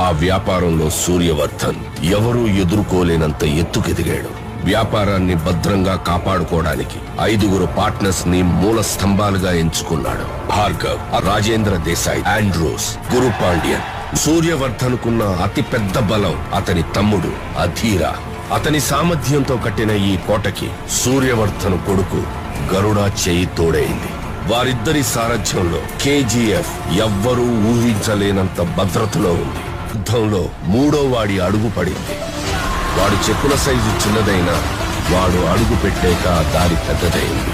ఆ వ్యాపారంలో సూర్యవర్ధన్ ఎవరూ ఎదుర్కోలేనంత ఎత్తుకెదిగాడు. వ్యాపారాన్ని భద్రంగా కాపాడుకోవడానికి 5 పార్ట్నర్స్ ని మూల స్తంభాలుగా ఎంచుకున్నాడు. భార్గవ్, రాజేంద్ర దేశాయ్, ఆండ్రూస్, గురు పాండ్యన్. సూర్యవర్ధన్ కున్న అతి పెద్ద బలం అతని తమ్ముడు అధీరా. అతని సామర్థ్యంతో కట్టిన ఈ కోటకి సూర్యవర్ధన్ కొడుకు గరుడా చేయి తోడైంది. వారిద్దరి సారథ్యంలో కేజీఎఫ్ ఎవ్వరూ ఊహించలేనంత భద్రతలో ఉంది. యుద్ధంలో 3వ వాడి అడుగు పడింది. వాడు చెప్పుల సైజు చిన్నదైనా వాడు అడుగు పెట్టాక దారి పెద్దదైంది.